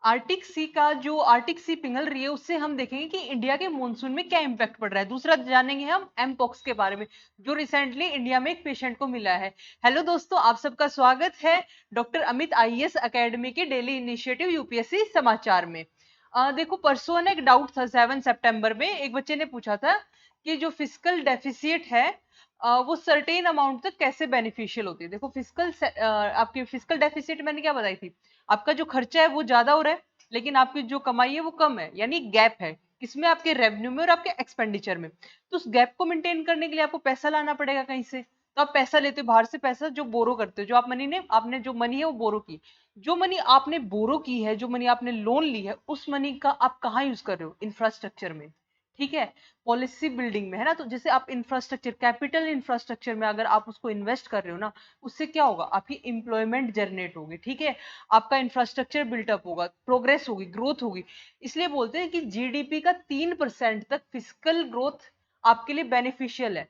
Arctic sea का जो Arctic सी पिघल रही है उससे हम देखेंगे कि इंडिया के मानसून में क्या इंपैक्ट पड़ रहा है। दूसरा जानेंगे हम एमपॉक्स के बारे में, जो रिसेंटली इंडिया में एक पेशेंट को मिला है। हेलो दोस्तों, आप सबका स्वागत है डॉक्टर अमित आईएएस एकेडमी के डेली इनिशिएटिव यूपीएससी समाचार में। देखो, परसों ना एक डाउट था, 7 सितंबर में एक बच्चे ने पूछा था कि जो फिजिकल डेफिसिट है वो सर्टेन अमाउंट तक कैसे बेनिफिशियल होती है। देखो, आपकी फिजिकल डेफिसिट मैंने क्या बताई थी, आपका जो खर्चा है वो ज्यादा हो रहा है लेकिन आपकी जो कमाई है वो कम है, यानी गैप है किसमें, आपके रेवेन्यू में और आपके एक्सपेंडिचर में। तो उस गैप को मेंटेन करने के लिए आपको पैसा लाना पड़ेगा कहीं से। तो आप पैसा लेते हो बाहर से, पैसा जो बोरो करते हो, जो आप मनी ने आपने जो मनी है वो बोरो की। जो मनी आपने बोरो की है, जो मनी आपने लोन ली है, उस मनी का आप कहाँ यूज कर रहे हो, इंफ्रास्ट्रक्चर में। ठीक है, पॉलिसी बिल्डिंग में, है ना। तो जैसे आप इंफ्रास्ट्रक्चर, कैपिटल इंफ्रास्ट्रक्चर में अगर आप उसको इन्वेस्ट कर रहे हो ना, उससे क्या होगा, आपकी एम्प्लॉयमेंट जनरेट होगी। ठीक है, आपका इंफ्रास्ट्रक्चर बिल्टअप होगा, प्रोग्रेस होगी, ग्रोथ होगी। इसलिए बोलते हैं कि जीडीपी का 3% तक फिजिकल ग्रोथ आपके लिए बेनिफिशियल है।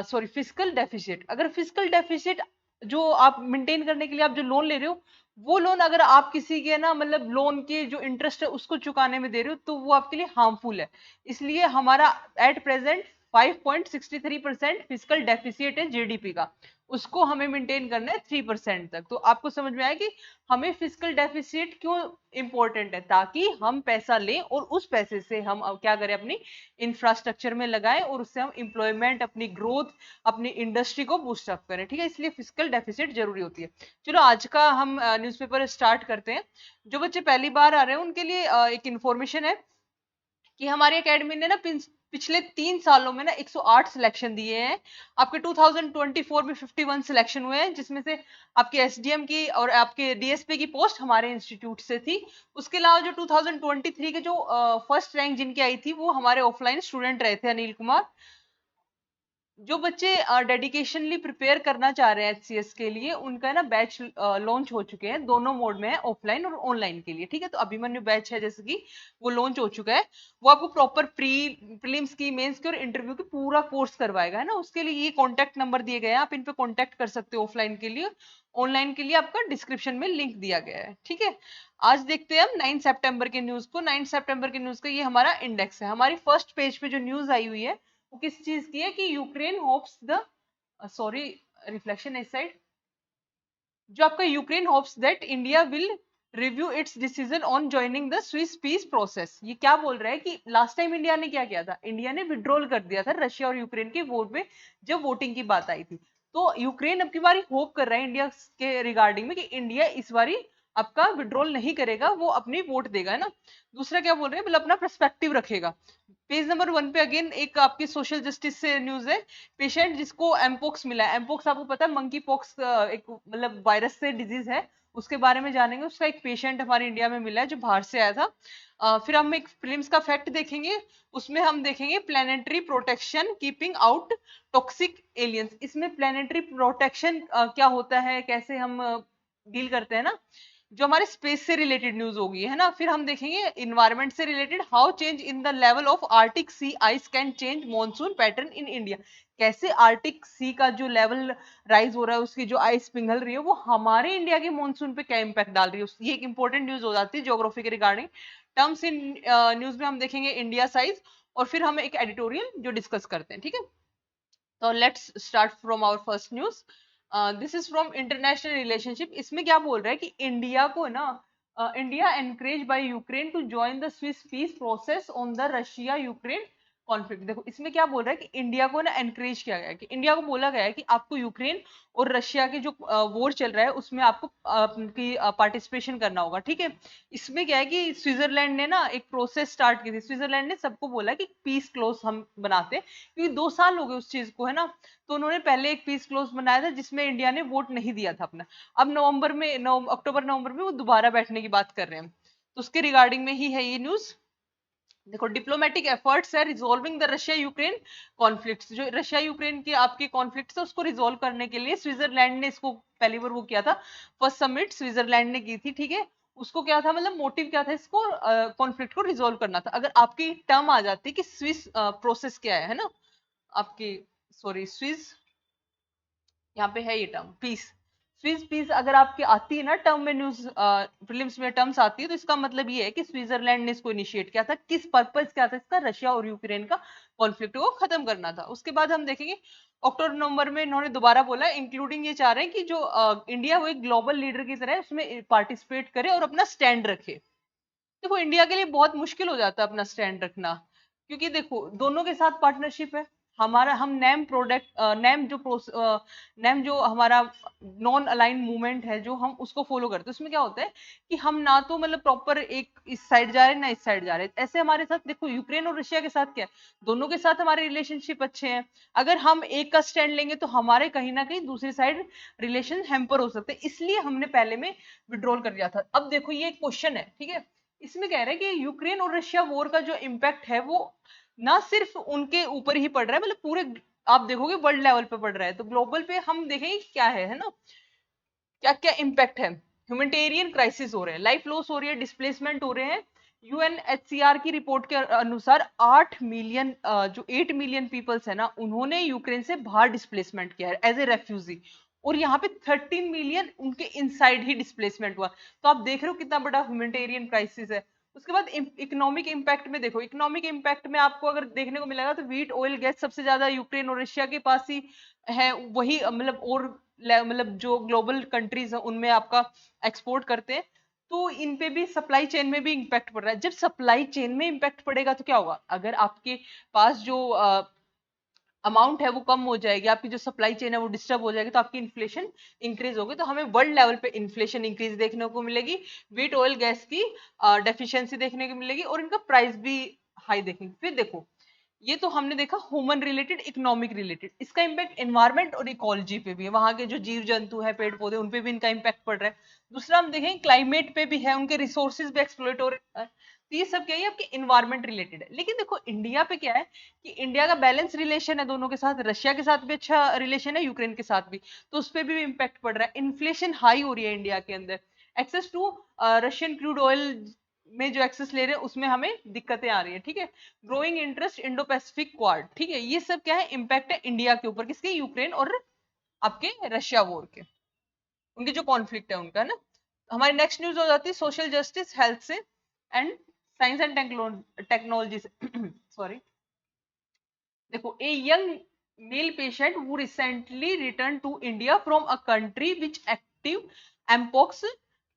सॉरी, फिजिकल डेफिसिट, अगर फिजिकल डेफिसिट जो आप मेंटेन करने के लिए आप जो लोन ले रहे हो, वो लोन अगर आप किसी के ना मतलब लोन के जो इंटरेस्ट है उसको चुकाने में दे रहे हो, तो वो आपके लिए हार्मफुल है। इसलिए हमारा एट प्रेजेंट 5.63% फिजिकल डेफिसिट है जीडीपी का, उसको हमें मेंटेन करना है 3% तक। तो आपको समझ में आया कि हमें फिजिकल डेफिसिट क्यों इंपॉर्टेंट है, ताकि हम पैसा लें और उस पैसे से हम अब क्या करें, अपनी इंफ्रास्ट्रक्चर में लगाएं और उससे हम इंप्लॉयमेंट, अपनी ग्रोथ, अपनी इंडस्ट्री को बूस्ट अप करें। ठीक है, इसलिए फिजिकल डेफिसिट जरूरी होती है। चलो आज का हम न्यूज़पेपर स्टार्ट करते हैं। जो बच्चे पहली बार आ रहे हैं उनके लिए एक इंफॉर्मेशन है कि हमारी एकेडमी ने ना पिछले 3 सालों में ना 108 सिलेक्शन दिए हैं। आपके 2024 में 51 सिलेक्शन हुए हैं, जिसमें से आपके एसडीएम की और आपके डीएसपी की पोस्ट हमारे इंस्टीट्यूट से थी। उसके अलावा जो 2023 के जो फर्स्ट रैंक जिनकी आई थी वो हमारे ऑफलाइन स्टूडेंट रहे थे, अनिल कुमार। जो बच्चे डेडिकेशनली प्रिपेयर करना चाह रहे हैं एचसीएस के लिए, उनका ना बैच लॉन्च हो चुके हैं, दोनों मोड में है, ऑफलाइन और ऑनलाइन के लिए। ठीक है, तो अभिमन्यु बैच है जैसे कि वो लॉन्च हो चुका है। वो आपको प्रॉपर प्रीलिम्स की, मेंस की और इंटरव्यू की पूरा कोर्स करवाएगा, है ना। उसके लिए ये कॉन्टेक्ट नंबर दिए गए हैं, आप इन पे कॉन्टेक्ट कर सकते हो ऑफलाइन के लिए। ऑनलाइन के लिए आपका डिस्क्रिप्शन में लिंक दिया गया है। ठीक है, आज देखते हैं हम 9 सितंबर के न्यूज को। 9 सितंबर के न्यूज का ये हमारा इंडेक्स है। हमारी फर्स्ट पेज पे जो न्यूज आई हुई है वो किस चीज की है कि Ukraine hopes the, sorry, reflection इस साइड, जो आपका Ukraine hopes that India will review it's decision on joining the Swiss peace process. ये क्या बोल रहा है कि लास्ट टाइम इंडिया ने क्या किया था, इंडिया ने विड्रॉल कर दिया था रशिया और यूक्रेन के वोट में, जब वोटिंग की बात आई थी। तो यूक्रेन अब की बारी होप कर रहा है इंडिया के रिगार्डिंग में कि इंडिया इस बारी आपका विड्रॉल नहीं करेगा, वो अपनी वोट देगा, है ना। दूसरा क्या बोल रहे हैं, मतलब अपना पर्सपेक्टिव रखेगा। पेज नंबर 1 पे अगेन एक आपकी सोशल जस्टिस से न्यूज है। पेशेंट जिसको एमपोक्स मिला है, एमपोक्स आपको पता है मंकी पॉक्स एक मतलब वायरस से डिजीज है, उसके बारे में जानेंगे। उसका एक पेशेंट हमारे इंडिया में मिला है जो बाहर से आया था। फिर हम एक फिल्म्स का फैक्ट देखेंगे, उसमें हम देखेंगे planetary protection keeping out toxic aliens. इसमें प्लेनेटरी प्रोटेक्शन क्या होता है, कैसे हम डील करते हैं ना, जो हमारे स्पेस से रिलेटेड न्यूज होगी, है ना। फिर हम देखेंगे इन्वायरमेंट से related, how change in the level of arctic sea ice can change monsoon pattern in India. कैसे आर्टिक सी का जो लेवल राइज हो रहा है, उसकी जो आइस पिघल रही है, वो हमारे इंडिया के मॉनसून पे क्या इंपैक्ट डाल रही है, ये एक इंपॉर्टेंट न्यूज हो जाती है ज्योग्राफी के रिगार्डिंग। टर्म्स इन न्यूज में हम देखेंगे इंडिया साइज, और फिर हम एक एडिटोरियल जो डिस्कस करते हैं। ठीक है, तो let's start from our first news. This is from international relationship. इसमें क्या बोल रहा है कि इंडिया को ना, India encourage by Ukraine to join the Swiss peace process on the Russia Ukraine conflict. देखो, इसमें क्या बोल रहा है कि इंडिया को ना एनकरेज किया गया है, कि इंडिया को बोला गया है कि आपको यूक्रेन और रशिया के जो वॉर चल रहा है उसमें आपको की पार्टिसिपेशन करना होगा। ठीक है, इसमें क्या है कि स्विट्जरलैंड ने ना एक प्रोसेस स्टार्ट की थी। स्विट्जरलैंड ने सबको बोला कि पीस क्लोज हम बनाते हैं, क्योंकि 2 साल हो गए उस चीज को, है ना। तो उन्होंने पहले एक पीस क्लोज बनाया था जिसमें इंडिया ने वोट नहीं दिया था अपना। अब नवंबर में, अक्टूबर नवंबर में वो दोबारा बैठने की बात कर रहे हैं। तो उसके रिगार्डिंग में ही है ये न्यूज। देखो, डिप्लोमेटिक एफर्ट्स है resolving the Russia Ukraine conflicts. जो रशिया यूक्रेन के आपके कॉन्फ्लिक्ट्स है उसको रिजोल्व करने के लिए स्विट्जरलैंड ने इसको पहली बार वो किया था। फर्स्ट समिट स्विट्जरलैंड ने की थी। ठीक है, उसको क्या था, मतलब मोटिव क्या था, इसको कॉन्फ्लिक्ट को रिजोल्व करना था। अगर आपकी टर्म आ जाती कि स्विस प्रोसेस क्या है ना, आपकी, सॉरी, स्विस, यहाँ पे है ये टर्म पीस, स्विस पीस अगर आपके आती है ना टर्म में, न्यूज प्रीलिम्स में टर्म्स आती है, तो इसका मतलब ये है कि स्विट्जरलैंड ने इसको इनिशिएट किया था। किस पर्पस क्या था इसका? रशिया और यूक्रेन का कॉन्फ्लिक्ट को खत्म करना था। उसके बाद हम देखेंगे अक्टूबर नवंबर में इन्होंने दोबारा बोला, इंक्लूडिंग ये चाह रहे हैं कि जो इंडिया वो एक ग्लोबल लीडर की तरह उसमें पार्टिसिपेट करे और अपना स्टैंड रखे। देखो इंडिया के लिए बहुत मुश्किल हो जाता है अपना स्टैंड रखना, क्योंकि देखो दोनों के साथ पार्टनरशिप है हमारा। हम नैम प्रोडक्ट नैम जो हमारा नॉन अलाइन मूवमेंट है जो हम उसको फॉलो करते हैं, उसमें क्या होता है कि हम ना तो मतलब प्रॉपर एक इस साइड जा रहे हैं ना इस साइड जा रहे हैं। ऐसे हमारे साथ देखो यूक्रेन और रशिया के साथ क्या है, दोनों के साथ हमारे रिलेशनशिप अच्छे हैं। अगर हम एक का स्टैंड लेंगे तो हमारे कहीं ना कहीं दूसरी साइड रिलेशन हैम्पर हो सकते हैं, इसलिए हमने पहले में विड्रॉल कर दिया था। अब देखो ये एक क्वेश्चन है, ठीक है, इसमें कह रहे हैं कि यूक्रेन और रशिया वॉर का जो इम्पैक्ट है वो ना सिर्फ उनके ऊपर ही पड़ रहा है, मतलब पूरे आप देखोगे वर्ल्ड लेवल पे पड़ रहा है। तो ग्लोबल पे हम देखेंगे क्या है ना, क्या क्या इम्पैक्ट है। ह्यूमैनिटेरियन क्राइसिस हो रहे हैं, लाइफ लॉस हो रही है, डिस्प्लेसमेंट हो रहे हैं। यूएनएचसीआर की रिपोर्ट के अनुसार 8 मिलियन जो 8 मिलियन पीपल्स है ना, उन्होंने यूक्रेन से बाहर डिस्प्लेसमेंट किया है एज ए रेफ्यूजी, और यहाँ पे 13 मिलियन उनके इनसाइड ही डिस्प्लेसमेंट हुआ। तो आप देख रहे हो कितना बड़ा ह्यूमैनिटेरियन क्राइसिस है। उसके बाद इकोनॉमिक इम्पैक्ट में देखो, इकोनॉमिक इम्पैक्ट में आपको अगर देखने को मिलेगा तो व्हीट ऑयल गैस सबसे ज्यादा यूक्रेन और रशिया के पास ही है, वही मतलब और मतलब जो ग्लोबल कंट्रीज है उनमें आपका एक्सपोर्ट करते हैं। तो इन पे भी सप्लाई चेन में भी इम्पैक्ट पड़ रहा है। जब सप्लाई चेन में इम्पैक्ट पड़ेगा तो क्या होगा, अगर आपके पास जो अमाउंट है वो कम हो जाएगी, आपकी जो सप्लाई चेन है वो डिस्टर्ब हो जाएगी, तो आपकी इन्फ्लेशन इंक्रीज होगी। तो हमें वर्ल्ड लेवल पे इन्फ्लेशन इंक्रीज देखने को मिलेगी, व्हीट ऑयल गैस की डेफिशिएंसी देखने को मिलेगी, और इनका प्राइस भी हाई देखेंगे। फिर देखो ये तो हमने देखा ह्यूमन रिलेटेड, इकोनॉमिक रिलेटेड। इसका इम्पैक्ट एनवायरमेंट और इकोलॉजी पे भी है, वहां के जो जीव जंतु है पेड़ पौधे उन पे भी इनका इम्पैक्ट पड़ रहा है। दूसरा हम देखें क्लाइमेट पे भी है, उनके रिसोर्सेज भी एक्सप्लोइट हो रहे हैं। तो ये सब क्या है आपके इन्वायरमेंट रिलेटेड है। लेकिन देखो इंडिया पे क्या है कि इंडिया का बैलेंस रिलेशन है दोनों के साथ, रशिया के साथ भी अच्छा रिलेशन है, यूक्रेन के साथ भी, तो उस पर भी इम्पैक्ट पड़ रहा है। इन्फ्लेशन हाई हो रही है इंडिया के अंदर, access to Russian crude oil में जो एक्सेस ले रहे हैं उसमें हमें दिक्कतें आ रही है, ठीक है। Growing interest Indo Pacific quad, ठीक है, ये सब क्या है इम्पैक्ट है इंडिया के ऊपर, किसके? यूक्रेन और आपके रशिया वॉर के, उनके जो कॉन्फ्लिक्ट है उनका, है ना। हमारी नेक्स्ट न्यूज हो जाती है सोशल जस्टिस हेल्थ से एंड साइंस एंड टेक्नोलॉजी से सॉरी। देखो a young male patient who recently returned to India from a country which active mpox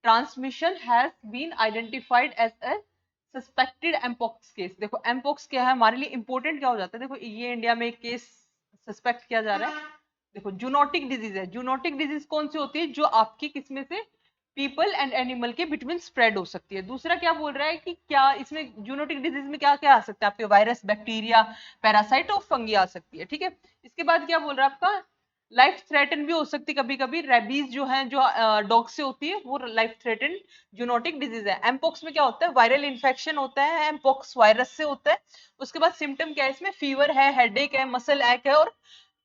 transmission has been identified as a suspected mpox case। देखो mpox क्या है हमारे लिए important क्या हो जाता है, देखो ये इंडिया में एक केस सस्पेक्ट किया जा रहा है। देखो जूनोटिक डिजीज है, जूनोटिक डिजीज कौन सी होती है, जो आपकी किसमें से पीपल एंड एनिमल के बिटवीन स्प्रेड हो सकती है। दूसरा क्या बोल रहा है कि क्या इसमें जूनोटिक डिजीज में क्या क्या आ सकता है, आपके वायरस, बैक्टीरिया, पैरासाइट और फंगी आ सकती है, ठीक है। इसके बाद क्या बोल रहा है आपका, लाइफ थ्रेटन भी हो सकती है कभी कभी, रेबीज जो है जो डॉग से होती है वो लाइफ थ्रेटन जूनोटिक डिजीज है। एमपोक्स में क्या होता है, वायरल इन्फेक्शन होता है, एमपोक्स वायरस से होता है। उसके बाद सिम्टम क्या है इसमें, फीवर है, हेडेक है, मसल एक है, और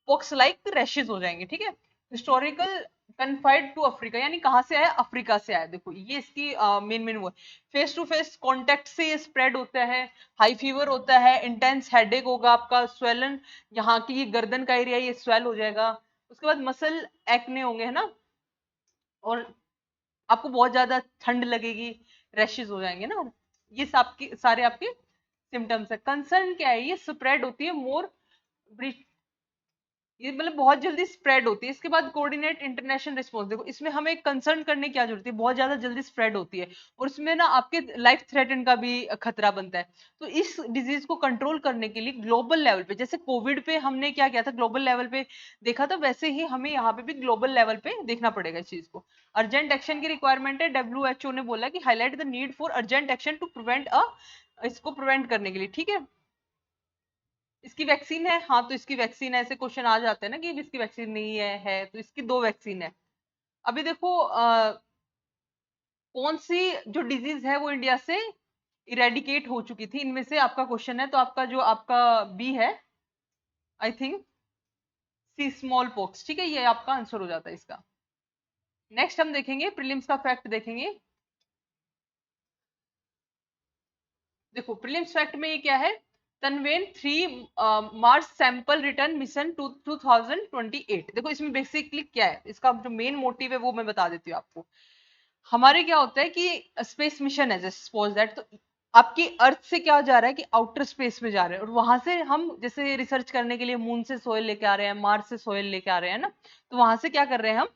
पॉक्स लाइक रैशेज हो जाएंगे, ठीक है। हिस्टोरिकल कन्फाइड टू अफ्रीका, यानी कहाँ से आया, अफ्रीका से आया। देखो ये इसकी मेन मेन वो है, फेस टू फेस कॉन्टेक्ट से ये स्प्रेड होता है, हाई फीवर होता है, इंटेंस हेडेक होगा आपका, स्वेलन यहाँ की ये गर्दन का एरिया ये स्वेल हो जाएगा। उसके बाद मसल एक्ने होंगे, है ना, और आपको बहुत ज्यादा ठंड लगेगी, रैशेज हो जाएंगे ना। ये आपके सारे आपके सिम्टम्स है। कंसर्न क्या है, ये स्प्रेड होती है मोर, ये मतलब बहुत जल्दी स्प्रेड होती है। इसके बाद कोऑर्डिनेट इंटरनेशनल रिस्पॉन्स, देखो इसमें हमें कंसर्न करने की क्या जरूरत है, बहुत ज्यादा जल्दी स्प्रेड होती है और इसमें ना आपके लाइफ थ्रेटन का भी खतरा बनता है। तो इस डिजीज को कंट्रोल करने के लिए ग्लोबल लेवल पे, जैसे कोविड पे हमने क्या किया था ग्लोबल लेवल पे देखा था, वैसे ही हमें यहाँ पे भी ग्लोबल लेवल पे देखना पड़ेगा इस चीज को। अर्जेंट एक्शन की रिक्वायरमेंट है, डब्ल्यू ने बोला कि highlight the need for urgent action to prevent इसको प्रिवेंट करने के लिए, ठीक है। इसकी वैक्सीन है, हाँ तो इसकी वैक्सीन है, ऐसे क्वेश्चन आ जाते हैं ना कि इसकी वैक्सीन नहीं है तो इसकी दो वैक्सीन है। अभी देखो कौन सी जो डिजीज है वो इंडिया से इरेडिकेट हो चुकी थी, इनमें से आपका क्वेश्चन है, तो आपका जो आपका बी है I think C smallpox, ठीक है, ये आपका आंसर हो जाता है इसका। नेक्स्ट हम देखेंगे प्रीलिम्स का फैक्ट देखेंगे। देखो प्रीलिम्स फैक्ट में ये क्या है, तनवेन 3 मार्स सैंपल रिटर्न मिशन 2028। देखो इसमें बेसिकली क्या है, इसका जो मेन मोटिव है वो मैं बता देती हूँ आपको। हमारे क्या होता है कि स्पेस मिशन है, जैसे सपोज दैट, तो आपकी अर्थ से क्या जा रहा है कि आउटर स्पेस में जा रहे हैं, और वहां से हम जैसे रिसर्च करने के लिए मून से सोयल लेके आ रहे हैं, मार्स से सोयल लेके आ रहे हैं ना, तो वहां से क्या कर रहे हैं हम,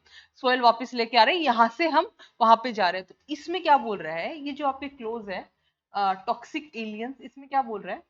सोयल वापस लेके आ रहे हैं, यहाँ से हम वहां पे जा रहे हैं। तो इसमें क्या बोल रहा है, ये जो आपके क्लोज है टॉक्सिक एलियंस, इसमें क्या बोल रहा है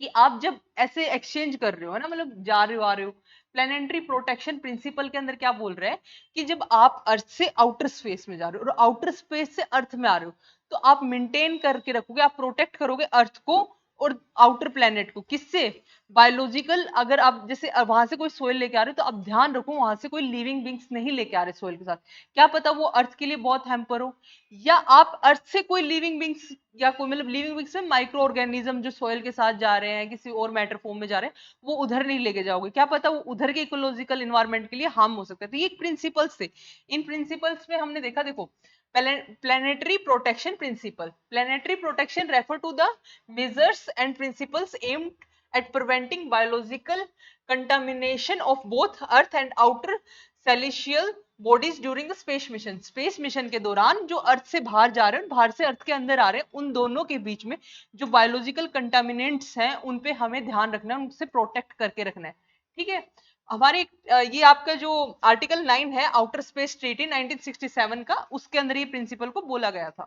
कि आप जब ऐसे एक्सचेंज कर रहे हो ना, मतलब जा रहे हो आ रहे हो, प्लेनेटरी प्रोटेक्शन प्रिंसिपल के अंदर क्या बोल रहे हैं कि जब आप अर्थ से आउटर स्पेस में जा रहे हो और आउटर स्पेस से अर्थ में आ रहे हो, तो आप मेंटेन करके रखोगे, आप प्रोटेक्ट करोगे अर्थ को और आउटर प्लेनेट को, किससे, बायोलॉजिकल। अगर आप जैसे वहां से कोई सोयल लेके आ रहे हो, तो आप ध्यान रखो वहां से कोई लिविंग बींग्स नहीं लेके आ रहे सोयल के साथ, क्या पता वो अर्थ के लिए बहुत हैम्पर हो, या आप अर्थ से कोई लिविंग बींग्स, या कोई मतलब लिविंग बींग्स में माइक्रो ऑर्गेनिज्म जो सोयल के साथ जा रहे हैं, किसी और मैटर फॉर्म में जा रहे हैं, वो उधर नहीं लेके जाओगे, क्या पता वो उधर के इकोलॉजिकल इन्वायरमेंट के लिए हार्म हो सकता है। तो ये प्रिंसिपल्स थे, इन प्रिंसिपल्स में हमने देखा, देखो, planetary protection principle, planetary protection refer to the measures and principles aimed at preventing biological contamination of both earth and outer celestial bodies during the space mission। Space mission के दौरान जो अर्थ से बाहर जा रहे हैं, बाहर से अर्थ के अंदर आ रहे हैं, उन दोनों के बीच में जो बायोलॉजिकल कंटामिनेंट्स हैं उन पे हमें ध्यान रखना है, उनसे प्रोटेक्ट करके रखना है। ठीक है, हमारे ये आपका जो आर्टिकल 9 है आउटर स्पेस ट्रीटी 1967 का, उसके अंदर ये प्रिंसिपल को बोला गया था।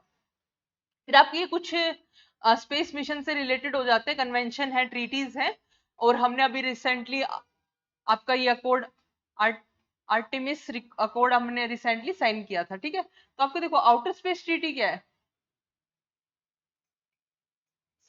फिर आपके ये कुछ स्पेस मिशन से रिलेटेड हो जाते हैं, कन्वेंशन है, ट्रीटीज है, और हमने अभी रिसेंटली आपका ये अकॉर्ड, आर्टेमिस अकॉर्ड हमने रिसेंटली साइन किया था। ठीक है, तो आपको देखो आउटर स्पेस ट्रीटी क्या है,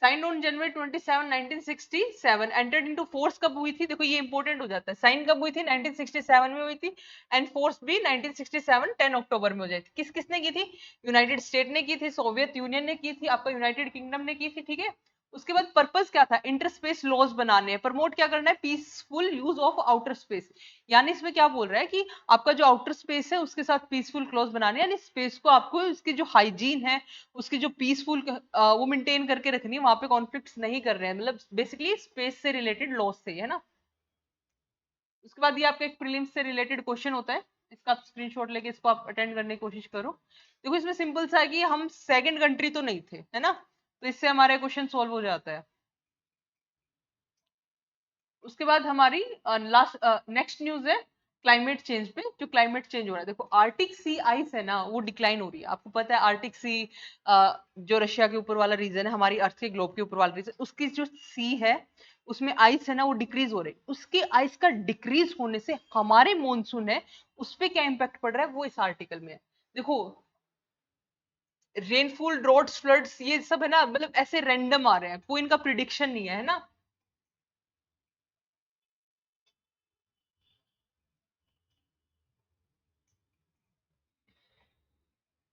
sign on January 27 1967, entered into force कब हुई थी, देखो ये इंपॉर्टेंट हो जाता है, साइन कब हुई थी, 1967 में हुई थी, एंड फोर्स भी 1967 10 अक्टूबर में हो जाती। किस किसने की थी, यूनाइटेड स्टेट ने की थी, सोवियत यूनियन ने की थी, आपका यूनाइटेड किंगडम ने की थी। ठीक है, उसके बाद पर्पस क्या था, इंटरस्पेस लॉज बनाने हैं, प्रमोट क्या करना है, peaceful use of outer space. यानी इसमें क्या बोल रहा है कि आपका जो आउटर स्पेस है उसके साथ पीसफुल क्लॉज बनाने, यानी स्पेस को आपको उसकी जो हाइजीन है, उसकी जो पीसफुल वो मेंटेन करके रखनी है, वहां पे कॉन्फ्लिक्ट्स नहीं कर रहे हैं, मतलब बेसिकली स्पेस से रिलेटेड लॉस से, है ना। उसके बाद ये आपका एक प्रीलिम्स से रिलेटेड क्वेश्चन होता है, इसका आप स्क्रीनशॉट लेके इसको आप अटेंड करने की कोशिश करो। देखो इसमें सिंपल सा है कि हम सेकंड कंट्री तो नहीं थे, है ना, तो इससे हमारा क्वेश्चन सॉल्व हो जाता है। उसके बाद हमारी लास्ट नेक्स्ट न्यूज है क्लाइमेट चेंज पे, जो क्लाइमेट चेंज हो रहा है। देखो आर्टिक सी आइस है ना, वो डिक्लाइन हो रही है, आपको पता है आर्टिक सी जो रशिया के ऊपर वाला रीजन है, हमारी अर्थ के ग्लोब के ऊपर वाला रीजन, उसकी जो सी है उसमें आइस है ना वो डिक्रीज हो रही है। उसके आइस का डिक्रीज होने से हमारे मॉनसून है उस पर क्या इम्पैक्ट पड़ रहा है, वो इस आर्टिकल में है। देखो रेनफॉल, ड्रॉट्स, फ्लड्स, ये सब है ना, मतलब ऐसे रैंडम आ रहे हैं, कोई इनका प्रिडिक्शन नहीं है ना।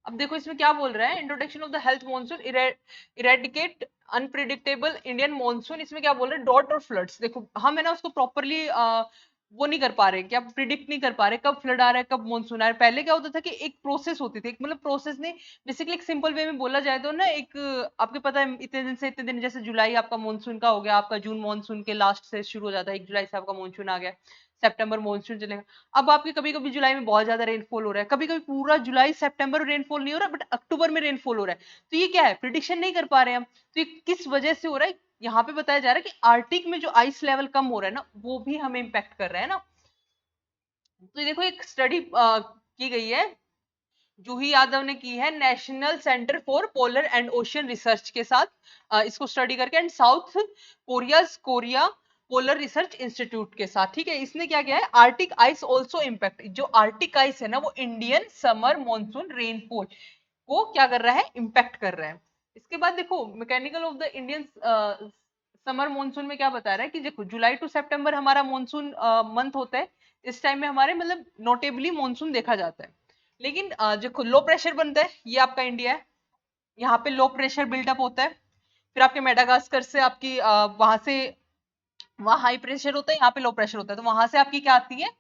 अब देखो इसमें क्या बोल रहा है, introduction of the health monsoon, eradicate unpredictable Indian monsoon. इसमें क्या बोल रहे हैं, डॉट और फ्लड्स। देखो हम है ना उसको प्रॉपरली वो नहीं कर पा रहे, क्या प्रिडिक्ट नहीं कर पा रहे कब फ्लड आ रहा है, कब मॉनसून आ रहा है। पहले क्या होता था कि एक प्रोसेस होती थी, एक मतलब प्रोसेस ने बेसिकली एक सिंपल वे में बोला जाए तो ना, एक आपको पता है इतने दिन से इतने दिन, जैसे जुलाई आपका मॉनसून का हो गया, आपका जून मॉनसून के लास्ट से शुरू हो जाता है, 1 जुलाई से आपका मॉनसून आ गया, सितंबर मॉनसून चलेगा। अब आपके कभी कभी जुलाई में बहुत ज्यादा रेनफॉल हो रहा है, कभी कभी पूरा जुलाई सितंबर रेनफॉल नहीं हो रहा, बट अक्टूबर में रेनफॉल हो रहा है। तो ये क्या है, प्रिडिक्शन नहीं कर पा रहे हैं हम। तो ये किस वजह से हो रहा है, यहाँ पे बताया जा रहा है कि आर्टिक में जो आइस लेवल कम हो रहा है ना, वो भी हमें इम्पेक्ट कर रहा है ना। तो ये देखो एक स्टडी की गई है, जूही यादव ने की है, national centre for polar and ocean research के साथ इसको स्टडी करके, and south Korea polar research institute के साथ। ठीक है, इसने क्या किया है, आर्टिक आइस ऑल्सो इम्पैक्ट, जो आर्टिक आइस है ना वो इंडियन समर मॉनसून रेनफॉल को क्या कर रहा है, इम्पैक्ट कर रहा है। इसके बाद देखो mechanical of the Indian summer monsoon में क्या बता रहा है कि देखो जुलाई टू सितंबर हमारा मॉनसून मंथ होता है, इस टाइम में हमारे मतलब नोटेबली मॉनसून देखा जाता है। लेकिन देखो लो प्रेशर बनता है, ये आपका इंडिया है, यहाँ पे लो प्रेशर बिल्डअप होता है, फिर आपके मेडागास्कर से आपकी वहां से, वहां हाई प्रेशर होता है, यहाँ पे लो प्रेशर होता है, तो वहां से आपकी क्या आती है,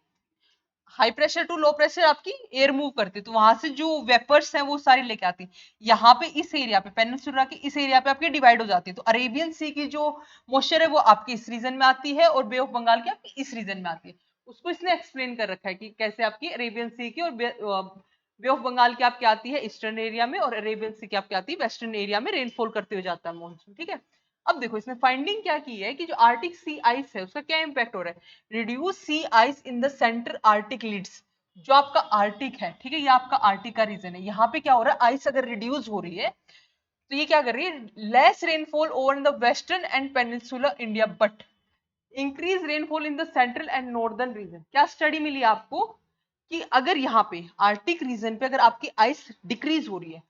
high pressure to low pressure आपकी एयर मूव करती है, तो वहां से जो वेपर्स हैं वो सारी लेके आती है यहाँ पे, इस एरिया पे, पेनिनसुला के इस एरिया पे आपकी डिवाइड हो जाती है। तो अरेबियन सी की जो मॉइस्चर है वो आपकी इस रीजन में आती है और बे ऑफ बंगाल की आपकी इस रीजन में आती है। उसको इसने एक्सप्लेन कर रखा है कि कैसे आपकी अरेबियन सी की और बे ऑफ बंगाल की आपकी आती है ईस्टर्न एरिया में, और अरेबियन सी की आपकी आती है वेस्टर्न एरिया में, रेनफॉल करते हुए जाता है मॉनसून। ठीक है, अब देखो इसमें फाइंडिंग क्या की है कि जो आर्टिक सी आइस है उसका क्या इंपैक्ट हो रहा है। Reduce sea ice in the center arctic leads, जो आपका आर्टिक है, ठीक है, ये आपका आर्टिक का रीजन है। यहाँ पे क्या हो रहा है, आइस अगर रिड्यूस हो रही है तो ये क्या कर रही है, less rainfall over in the western and peninsular India but increase rainfall in the central and northern region. क्या स्टडी मिली आपको कि अगर यहाँ पे आर्टिक रीजन पे अगर आपकी आइस डिक्रीज हो रही है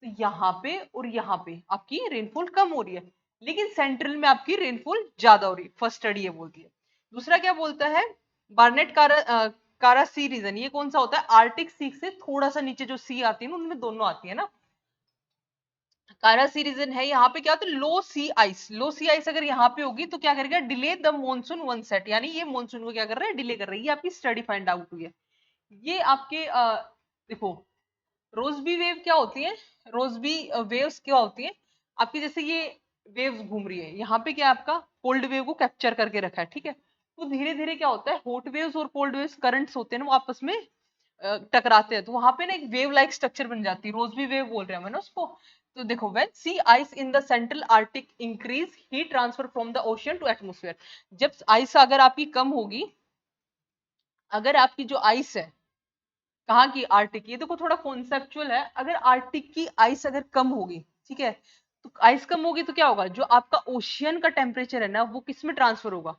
तो यहाँ पे और यहाँ पे आपकी रेनफॉल कम हो रही है, लेकिन सेंट्रल में आपकी रेनफॉल ज्यादा हो रही है। फर्स्ट स्टडी ये बोलती है। दूसरा क्या बोलता है, बार्नेट कारा सी रीजन, ये कौन सा होता है, आर्टिक सी से थोड़ा सा नीचे जो सी आती है ना उनमें दोनों आती है ना। कारा सी रीजन है, यहाँ पे क्या होता है, लो सी आइस। लो सी आइस अगर यहाँ पे होगी तो क्या करेगा, delay the monsoon one set, यानी ये मॉनसून को क्या कर रहा है, डिले कर रहा है। ये आपकी स्टडी फाइंड आउट हुई है। ये आपके देखो रोजबी वेव क्या होती है, रोजबी वेव्स क्या होती है आपकी, जैसे ये वेव्स घूम रही है यहाँ पे, क्या है आपका कोल्ड वेव को कैप्चर करके रखा है। ठीक है, तो धीरे धीरे क्या होता है, हॉट वेव्स और कोल्ड वेव्स करंट्स होते हैं ना वो आपस में टकराते हैं, तो वहां पे ना एक वेव लाइक स्ट्रक्चर बन जाती है, रोजबी वेव बोल रहे हैं मैंने उसको। तो देखो when sea ice in the central arctic increase heat transfer from the ocean to atmosphere, जब आइस अगर आपकी कम होगी, अगर आपकी जो आइस है कहाँ की, आर्टिक, ये देखो थोड़ा कॉन्सेप्चुअल है, अगर आर्टिक की आइस अगर कम होगी, ठीक है, तो आइस कम होगी तो क्या होगा, जो आपका ओशियन का टेम्परेचर है ना वो किस में ट्रांसफर होगा,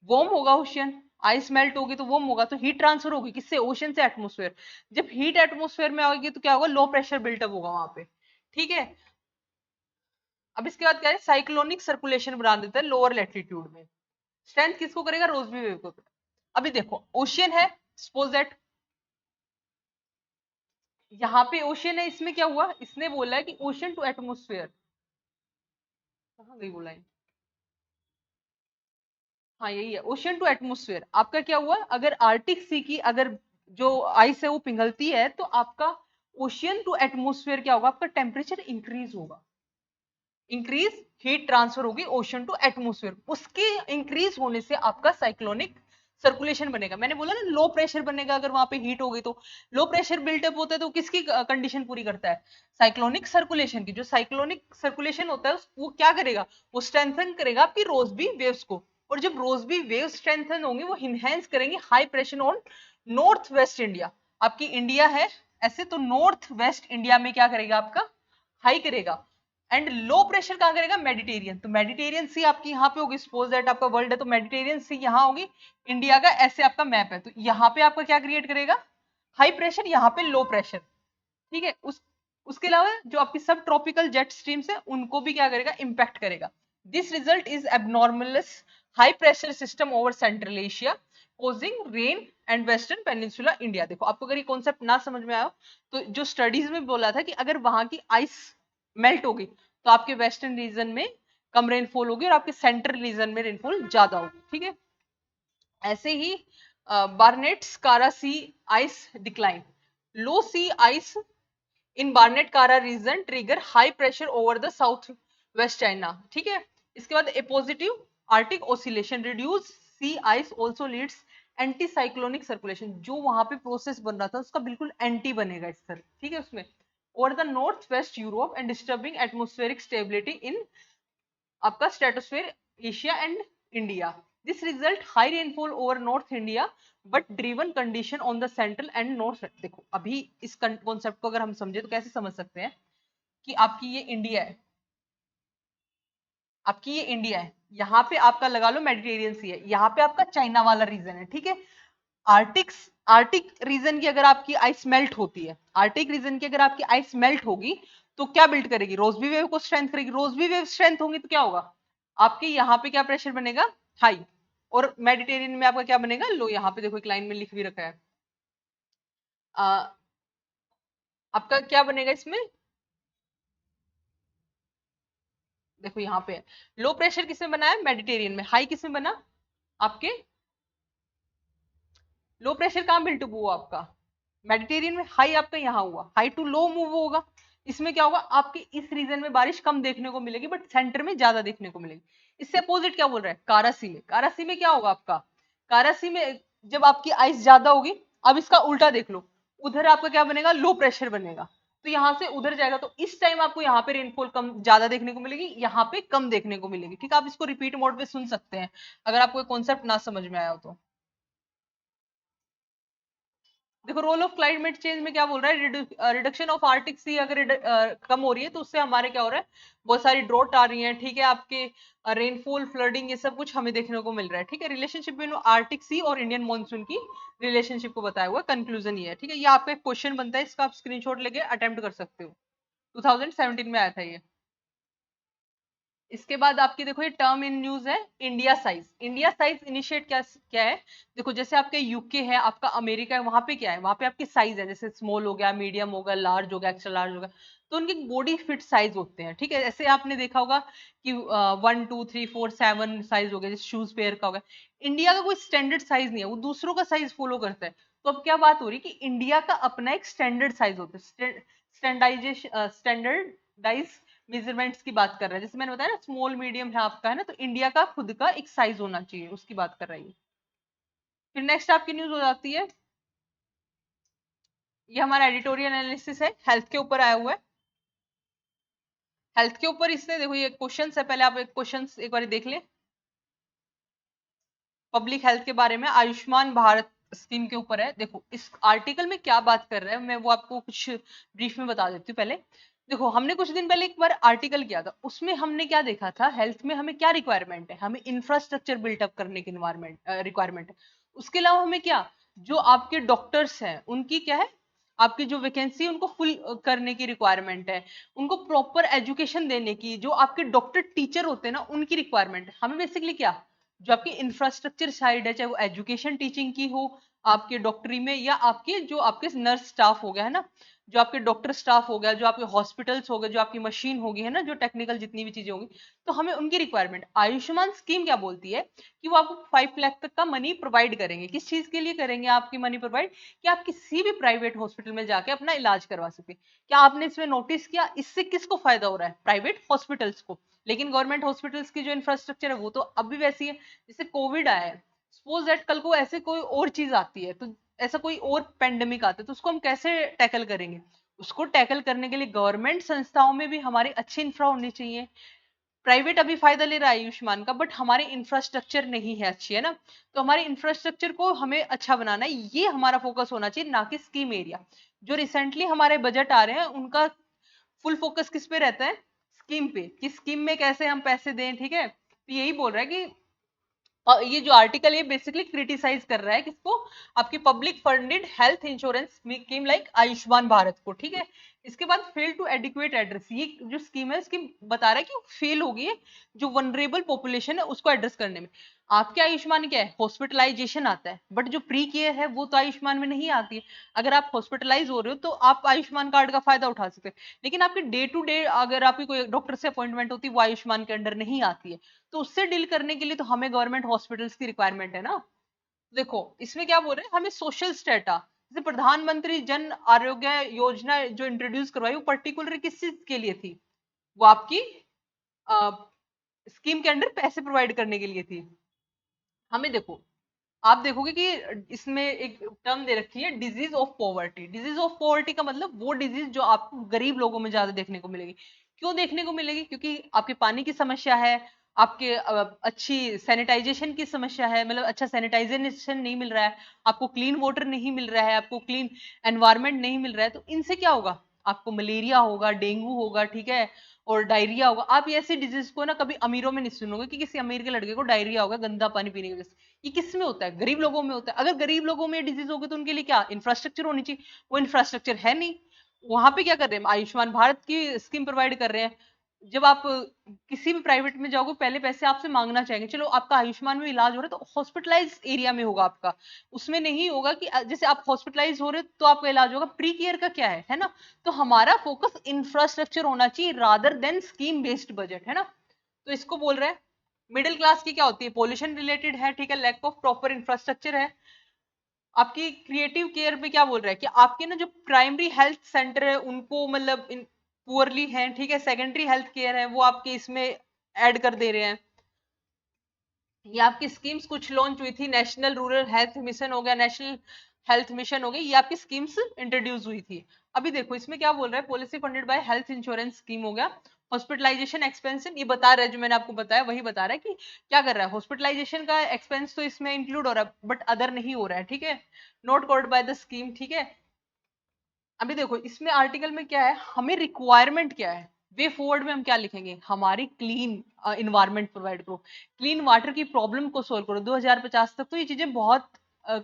वार्म होगा ओशियन। आइस मेल्ट होगी तो वार्म होगा, तो हीट ट्रांसफर होगी किससे, ओशियन से एटमोस्फेयर। जब हीट एटमोस्फेयर में आएगी तो क्या होगा, लो प्रेशर बिल्टअप होगा वहां पे। ठीक है, अब इसके बाद क्या है, साइक्लोनिक सर्कुलेशन बना देता है लोअर लेटीट्यूड में। स्ट्रेंथ किसको करेगा, रोजबी वेव को। अभी देखो ओशियन है, सपोज दैट यहाँ पे ओशियन है, इसमें क्या हुआ, इसने बोला है कि ओशन टू एटमोस्फेयर, कहाँ गई वो लाइन, हाँ यही है, ओशन टू एटमोस्फेयर। आपका क्या हुआ, अगर आर्टिक सी की अगर जो आइस है वो पिघलती है तो आपका ओशियन टू एटमोस्फेयर क्या होगा, आपका टेम्परेचर इंक्रीज होगा, इंक्रीज हीट ट्रांसफर होगी ओशन टू एटमोस्फेयर, उसके इंक्रीज होने से आपका साइक्लोनिक सर्कुलेशन बनेगा। मैंने बोला ना लो प्रेशर बनेगा अगर वहां पे हीट हो गई तो। लो प्रेशर बिल्टअप होता है तो किसकी कंडीशन पूरी करता है, साइक्लोनिक सर्कुलेशन की। जो साइक्लोनिक सर्कुलेशन होता है वो क्या करेगा, वो स्ट्रेंथन करेगा आपकी रोजबी वेव्स को, और जब रोजबी वेव स्ट्रेंथन होंगी वो इनहेंस करेंगे high pressure on north west India. आपकी इंडिया है ऐसे, तो नॉर्थ वेस्ट इंडिया में क्या करेगा, आपका हाई करेगा। एंड लो प्रेशर कहां करेगा, मेडिटेरियन, तो मेडिटेरियन सी आपकी यहाँ पे होगी, सपोज दैट आपका वर्ल्ड है तो मेडिटेरियन सी यहाँ होगी, इंडिया का ऐसे आपका मैप है, तो यहाँ पे आपका क्या क्रिएट करेगा, हाई प्रेशर, यहाँ पे लो प्रेशर। ठीक है, उसके अलावा जो आपकी सब ट्रॉपिकल जेट स्ट्रीम्स है उनको भी क्या करेगा, इंपैक्ट करेगा। This result is abnormals high pressure system over central Asia causing rain and western peninsula India. देखो आपको अगर ये कॉन्सेप्ट ना समझ में आया तो जो स्टडीज में बोला था कि अगर वहां की आइस मेल्ट होगी तो आपके वेस्टर्न रीजन में कम रेनफॉल होगी और आपके सेंट्रल रीजन में रेनफॉल ज्यादा होगी। ठीक है, ऐसे ही Barents Kara sea ice decline, low sea ice in Barents Kara region trigger high pressure over the south west China. ठीक है, इसके बाद a positive Arctic oscillation reduce sea ice also leads anti cyclonic circulation, जो वहां पे process बन रहा था उसका बिल्कुल एंटी बनेगा इस तरह। ठीक है, उसमें over the north west Europe and disturbing atmospheric stability in आपका stratosphere Asia and India. This result high rainfall over north India but driven condition on the central and north. देखो अभी इस कॉन्सेप्ट को अगर हम समझे तो कैसे समझ सकते हैं कि आपकी ये इंडिया है, आपकी ये इंडिया है, यहाँ पे आपका लगा लो मेडिटेरियन सी है, यहाँ पे आपका चाइना वाला रीजन है। ठीक है, आर्टिक आर्टिक रीजन की अगर आपकी आइस मेल्ट होती है, आर्टिक रीजन की अगर आपकी आइस मेल्ट होगी तो क्या बिल्ड करेगी, रोजबी वेव को स्ट्रेंथ करेगी। रोजबी वेव स्ट्रेंथ होगी तो क्या होगा, आपके यहाँ पे क्या प्रेशर बनेगा, हाई, और मेडिटेरियन में आपका क्या बनेगा, लो। यहाँ पे देखो एक लाइन में लिख भी रखा है, आ, आपका क्या बनेगा इसमें, देखो यहाँ पे लो प्रेशर किसमें बना है, मेडिटेरियन में, हाई किसमें बना आपके लो प्रेशर कहाँ बिल्ट अप हुआ आपका, मेडिटेरियन में, हाई आपका यहाँ हुआ, हाई टू लो मूव होगा। इसमें क्या होगा, आपके इस रीजन में बारिश कम देखने को मिलेगी बट सेंटर में ज्यादा देखने को मिलेगी। इससे अपोजिट क्या बोल रहा है, कारासी में, कारासी में क्या होगा आपका, कारासी में जब आपकी आइस ज्यादा होगी, अब इसका उल्टा देख लो, उधर आपका क्या बनेगा, लो प्रेशर बनेगा, तो यहाँ से उधर जाएगा, तो इस टाइम आपको यहाँ पे रेनफॉल कम ज्यादा देखने को मिलेगी, यहाँ पे कम देखने को मिलेगी। ठीक है, आप इसको रिपीट मोड पे सुन सकते हैं अगर आपको कॉन्सेप्ट ना समझ में आया हो तो। देखो रोल ऑफ क्लाइमेट चेंज में क्या बोल रहा है, रिडक्शन ऑफ आर्टिक सी अगर कम हो रही है तो उससे हमारे क्या हो रहा है, बहुत सारी ड्रॉट आ रही है, ठीक है, आपके रेनफॉल फ्लडिंग ये सब कुछ हमें देखने को मिल रहा है। ठीक है, रिलेशनशिप बिटवीन आर्टिक सी और इंडियन मानसून की रिलेशनशिप को बताया हुआ, कंक्लूजन ये है। ठीक है, ये आपका एक क्वेश्चन बनता है, इसका आप स्क्रीनशॉट लेके अटेम्प्ट कर सकते हो, 2017 में आया था ये। इसके बाद आपकी देखो ये टर्म इन न्यूज है, India size. India size initiate क्या क्या है, देखो जैसे आपके यूके है, आपका अमेरिका है, वहां पे क्या है, वहां पे आपके साइज है, जैसे स्मॉल हो गया, मीडियम हो गया, लार्ज हो गया, एक्स्ट्रा लार्ज हो गया, तो उनके बॉडी फिट साइज होते हैं। ठीक है, ऐसे आपने देखा होगा कि 1 2 3 4 7 साइज हो गया, जैसे शूज पेयर का हो गया। इंडिया का कोई स्टैंडर्ड साइज नहीं है, वो दूसरों का साइज फॉलो करता है। तो अब क्या बात हो रही है कि इंडिया का अपना एक स्टैंडर्ड साइज होता है, स्टैंडाइजेशन, स्टैंडर्डाइज मेजरमेंट्स की बात कर रहे हैं, जैसे मैंने बताया ना स्मॉल मीडियम है आपका, है ना, तो इंडिया का खुद का एक साइज होना चाहिए, उसकी बात कर रही है। फिर नेक्स्ट आपकी न्यूज हो जाती है, ये हमारा एडिटोरियल एनालिसिस है, हेल्थ के ऊपर आया हुआ है। हेल्थ के ऊपर इसने देखो ये क्वेश्चन है, पहले आप एक क्वेश्चन एक बार देख लें, पब्लिक हेल्थ के बारे में, आयुष्मान भारत स्कीम के ऊपर है। देखो इस आर्टिकल में क्या बात कर रहा है, मैं वो आपको कुछ ब्रीफ में बता देती हूँ। पहले देखो, हमने कुछ दिन पहले एक बार आर्टिकल किया था, उसमें हमने क्या देखा था, हेल्थ में हमें क्या रिक्वायरमेंट है, हमें इंफ्रास्ट्रक्चर बिल्टअप करने की इन्वायरमेंट रिक्वायरमेंट है। उसके अलावा हमें क्या, जो आपके डॉक्टर्स हैं उनकी क्या है, आपकी जो वैकेंसी है उनको फुल करने की रिक्वायरमेंट है, उनको प्रॉपर एजुकेशन देने की, जो आपके डॉक्टर टीचर होते हैं ना उनकी रिक्वायरमेंट है। हमें बेसिकली क्या, जो आपकी इंफ्रास्ट्रक्चर साइड है, चाहे वो एजुकेशन टीचिंग की हो आपके डॉक्टरी में, या आपके जो आपके नर्स स्टाफ हो गया है ना, जो आपके डॉक्टर स्टाफ हो गया, जो आपके हॉस्पिटल्स हो गए, जो आपकी मशीन होगी, है ना, जो टेक्निकल जितनी भी चीजें होंगी, तो हमें उनकी रिक्वायरमेंट। आयुष्मान स्कीम क्या बोलती है कि वो आपको 5 लाख तक का मनी प्रोवाइड करेंगे। किस चीज के लिए करेंगे आपकी मनी प्रोवाइड, कि आप किसी भी प्राइवेट हॉस्पिटल में जाके अपना इलाज करवा सके। क्या आपने इसमें नोटिस किया, इससे किसको फायदा हो रहा है, प्राइवेट हॉस्पिटल्स को, लेकिन गवर्नमेंट हॉस्पिटल्स की जो इंफ्रास्ट्रक्चर है वो तो अब भी वैसी है। जैसे कोविड आया है, सपोज दैट कल को ऐसे कोई और चीज आती है, तो ऐसा कोई और पेंडेमिक आता है, तो उसको हम कैसे टैकल करेंगे। उसको टैकल करने के लिए गवर्नमेंट संस्थाओं में भी हमारी अच्छी इंफ्रा होनी चाहिए। प्राइवेट अभी फायदा ले रहा है आयुष्मान का, बट हमारे इंफ्रास्ट्रक्चर नहीं है अच्छी, है ना, तो हमारे इंफ्रास्ट्रक्चर को हमें अच्छा बनाना है, ये हमारा फोकस होना चाहिए, ना कि स्कीम एरिया। जो रिसेंटली हमारे बजट आ रहे हैं उनका फुल फोकस किस पे रहता है, स्कीम पे, कि स्कीम में कैसे हम पैसे दें। ठीक है, तो यही बोल रहा है कि और ये जो आर्टिकल है बेसिकली क्रिटिसाइज कर रहा है किसको, आपकी public funded health insurance scheme like Ayushman Bharat को। ठीक है, इसके बाद फेल टू एडिक्वेट एड्रेस, ये जो स्कीम है स्कीम बता रहा है कि फेल हो गई है जो वनरेबल पॉपुलेशन है उसको एड्रेस करने में। आपके आयुष्मान क्या है, हॉस्पिटलाइजेशन आता है, बट जो प्री केयर है वो तो आयुष्मान में नहीं आती है। अगर आप हॉस्पिटलाइज हो रहे हो तो आप आयुष्मान कार्ड का फायदा उठा सकते हैं, लेकिन आपके डे टू डे अगर आपकी कोई डॉक्टर से अपॉइंटमेंट होती है वो आयुष्मान के अंडर नहीं आती है। तो उससे डील करने के लिए तो हमें गवर्नमेंट हॉस्पिटल्स की रिक्वायरमेंट है ना। देखो इसमें क्या बोल रहे हैं, हमें सोशल स्टेटा, जैसे प्रधानमंत्री जन आरोग्य योजना जो इंट्रोड्यूस करवाई वो पर्टिकुलर किस चीज के लिए थी, वो आपकी स्कीम के अंडर पैसे प्रोवाइड करने के लिए थी। हमें देखो, आप देखोगे कि इसमें एक टर्म दे रखी है, disease of poverty. Disease of poverty का मतलब वो डिजीज जो आपको गरीब लोगों में ज्यादा देखने को मिलेगी। क्यों देखने को मिलेगी, क्योंकि आपके पानी की समस्या है, आपके अच्छी सैनिटाइजेशन की समस्या है, मतलब अच्छा सैनिटाइजेशन नहीं मिल रहा है, आपको क्लीन वाटर नहीं मिल रहा है, आपको क्लीन एनवायरनमेंट नहीं मिल रहा है, तो इनसे क्या होगा, आपको मलेरिया होगा, डेंगू होगा, ठीक है, और डायरिया होगा। आप ऐसी डिजीज को ना कभी अमीरों में नहीं सुनोगे कि किसी अमीर के लड़के को डायरिया होगा गंदा पानी पीने की वजह से। ये किस में होता है, गरीब लोगों में होता है। अगर गरीब लोगों में डिजीज होगी तो उनके लिए क्या इंफ्रास्ट्रक्चर होनी चाहिए, वो इंफ्रास्ट्रक्चर है नहीं। वहां पे क्या कर रहे हैं, आयुष्मान भारत की स्कीम प्रोवाइड कर रहे हैं। जब आप किसी भी प्राइवेट में जाओगे पहले पैसे आपसे मांगना चाहेंगे, चलो आपका आयुष्मान में इलाज हो रहा है तो हॉस्पिटलाइज एरिया में होगा आपका, उसमें नहीं होगा कि जैसे आप हॉस्पिटलाइज हो रहे हो तो आपका इलाज होगा। प्री केयर का क्या है ना, तो हमारा फोकस इंफ्रास्ट्रक्चर होना चाहिए rather than scheme based budget, है ना। तो इसको बोल रहे हैं मिडिल क्लास की क्या होती है, पोल्यूशन रिलेटेड है, ठीक है, लैक ऑफ प्रॉपर इंफ्रास्ट्रक्चर है, आपकी क्रिएटिव केयर पे क्या बोल रहा है कि आपके ना जो प्राइमरी हेल्थ सेंटर है उनको मतलब पुअरली है, ठीक है, सेकेंडरी हेल्थ केयर है वो आपके इसमें ऐड कर दे रहे हैं। ये आपकी स्कीम्स कुछ लॉन्च हुई थी, नेशनल रूरल हेल्थ मिशन हो गया, नेशनल हेल्थ मिशन हो गई, ये आपकी स्कीम्स इंट्रोड्यूस हुई थी। अभी देखो इसमें क्या बोल रहा है, policy funded by health insurance scheme हो गया, हॉस्पिटलाइजेशन एक्सपेंशन ये बता रहा है, जो मैंने आपको बताया वही बता रहा है कि क्या कर रहा है, हॉस्पिटलाइजेशन का एक्सपेंस तो इसमें इंक्लूड हो रहा है बट अदर नहीं हो रहा है, ठीक है, not covered by the scheme, ठीक है। अभी देखो इसमें आर्टिकल में क्या है, हमें रिक्वायरमेंट क्या है, वे फॉरवर्ड में हम क्या लिखेंगे, हमारी क्लीन इन्वायरमेंट प्रोवाइड करो, क्लीन वाटर की प्रॉब्लम को सोल्व करो 2050 तक, तो ये चीजें बहुत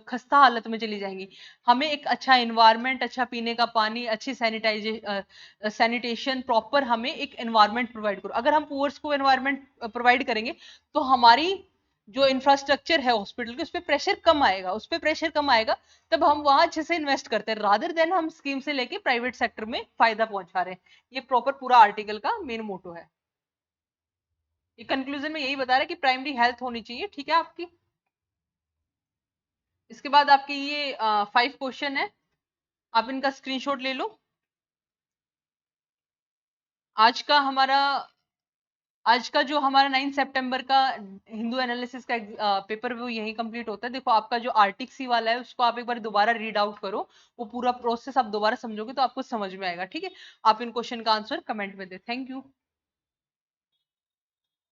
खस्ता हालत में चली जाएंगी। हमें एक अच्छा इन्वायरमेंट, अच्छा पीने का पानी, अच्छी सैनिटेशन, प्रॉपर हमें एक एनवायरमेंट प्रोवाइड करो। अगर हम पुअर्स को एनवायरमेंट प्रोवाइड करेंगे तो हमारी जो इंफ्रास्ट्रक्चर है हॉस्पिटल के उस पर प्रेशर कम आएगा, उस पर प्रेशर कम आएगा, तब हम वहां अच्छे से इन्वेस्ट करते हैं, रादर देन हम स्कीम से लेके प्राइवेट सेक्टर में फायदा पहुंचा रहे हैं। ये प्रॉपर पूरा आर्टिकल का मेन मोटो है। ये कंक्लूजन में यही बता रहा है कि प्राइमरी हेल्थ होनी चाहिए, ठीक है आपकी। इसके बाद आपके ये 5 क्वेश्चन है, आप इनका स्क्रीनशॉट ले लो। आज का हमारा आज का जो हमारा 9 सितंबर का हिंदू एनालिसिस का पेपर वो यही कंप्लीट होता है। देखो आपका जो आर्टिक सी वाला है उसको आप एक बार दोबारा रीड आउट करो, वो पूरा प्रोसेस आप दोबारा समझोगे तो आपको समझ में आएगा, ठीक है। आप इन क्वेश्चन का आंसर कमेंट में दे। Thank you.